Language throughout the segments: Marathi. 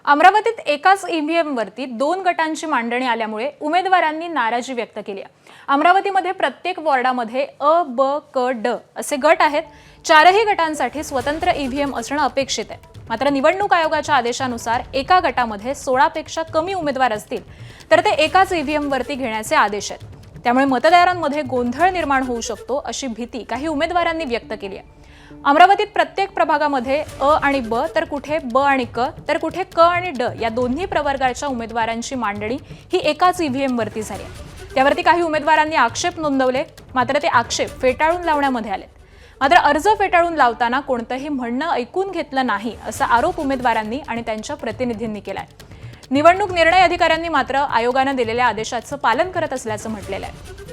अमरावतीत एकाच ईव्हीएमवरती 2 गटांची मांडणी आल्यामुळे उमेदवारांनी नाराजी व्यक्त केली आहे। अमरावतीमध्ये प्रत्येक वॉर्डामध्ये अ, ब, क, ड असे गट आहेत। चारही गटांसाठी स्वतंत्र ईव्हीएम असणं अपेक्षित आहे। मात्र निवडणूक आयोगाच्या आदेशानुसार एका गटामध्ये 16 पेक्षा कमी उमेदवार असतील तर ते एकाच ईव्हीएमवरती घेण्याचे आदेश आहेत। त्यामुळे मतदारांमध्ये गोंधळ निर्माण होऊ शकतो अशी भीती काही उमेदवारांनी व्यक्त केली आहे। अमरावतीत प्रत्येक प्रभागामध्ये अ आणि ब तर कुठे ब आणि क तर कुठे क आणि ड या दोन्ही प्रवर्गाच्या उमेदवारांची मांडणी ही एकाच ईव्हीएम वरती झाली। त्यावरती काही उमेदवारांनी आक्षेप नोंदवले, मात्र ते आक्षेप फेटाळून लावण्यामध्ये आले। मात्र अर्ज फेटाळून लावताना कोणतंही म्हणणं ऐकून घेतलं नाही असा आरोप उमेदवारांनी आणि त्यांच्या प्रतिनिधींनी केलाय। निवडणूक निर्णय अधिकाऱ्यांनी मात्र आयोगाने दिलेल्या आदेशाचं पालन करत असल्याचं म्हटलेलं आहे।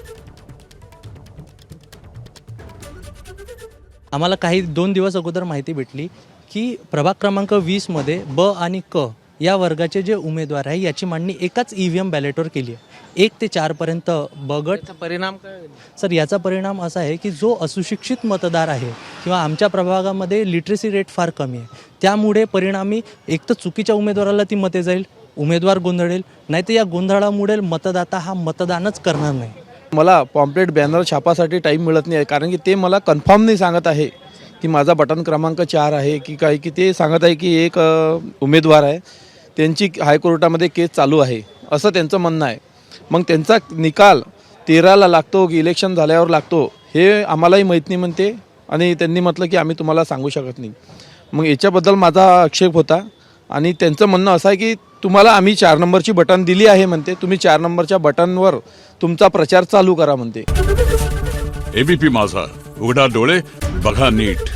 आम्हाला काही 2 दिवस अगोदर माहिती भेटली की प्रभाग क्रमांक 20 मध्ये ब आणि क या वर्गाचे जे उमेदवार आहे याची मांडणी एकाच ईव्हीएम बॅलेटवर केली आहे। 1 ते 4 पर्यंत ब गट। परिणाम काय? सर, याचा परिणाम असा आहे की जो असुशिक्षित मतदार आहे किंवा आमच्या प्रभागामध्ये लिटरसी रेट फार कमी आहे, त्यामुळे परिणामी एक तर चुकीच्या उमेदवाराला ती मते जाईल, उमेदवार गोंधळेल, नाही तर या गोंधळामुळे मतदाता हा मतदानच करणार नाही। मला पॉम्पलेट बॅनर छापासाठी टाईम मिळत नाही आहे, कारण की ते मला कन्फर्म नाही सांगत आहे की माझा बटन क्रमांक 4 आहे की काय, की ते सांगत आहे की एक उमेदवार आहे, त्यांची हायकोर्टामध्ये केस चालू आहे असं त्यांचं म्हणणं आहे। मग त्यांचा निकाल 13ला लागतो की इलेक्शन झाल्यावर लागतो हे आम्हालाही माहीत नाही म्हणते, आणि त्यांनी म्हटलं की आम्ही तुम्हाला सांगू शकत नाही। मग याच्याबद्दल माझा आक्षेप होता, आणि त्यांचं म्हणणं असं आहे की तुम्हाला आम्ही 4 नंबरची बटन दिली आहे म्हणते, तुम्ही 4 नंबरच्या बटनवर तुमचा प्रचार चालू करा म्हणते। एबीपी माझा, उघडा डोळे बघा नीट।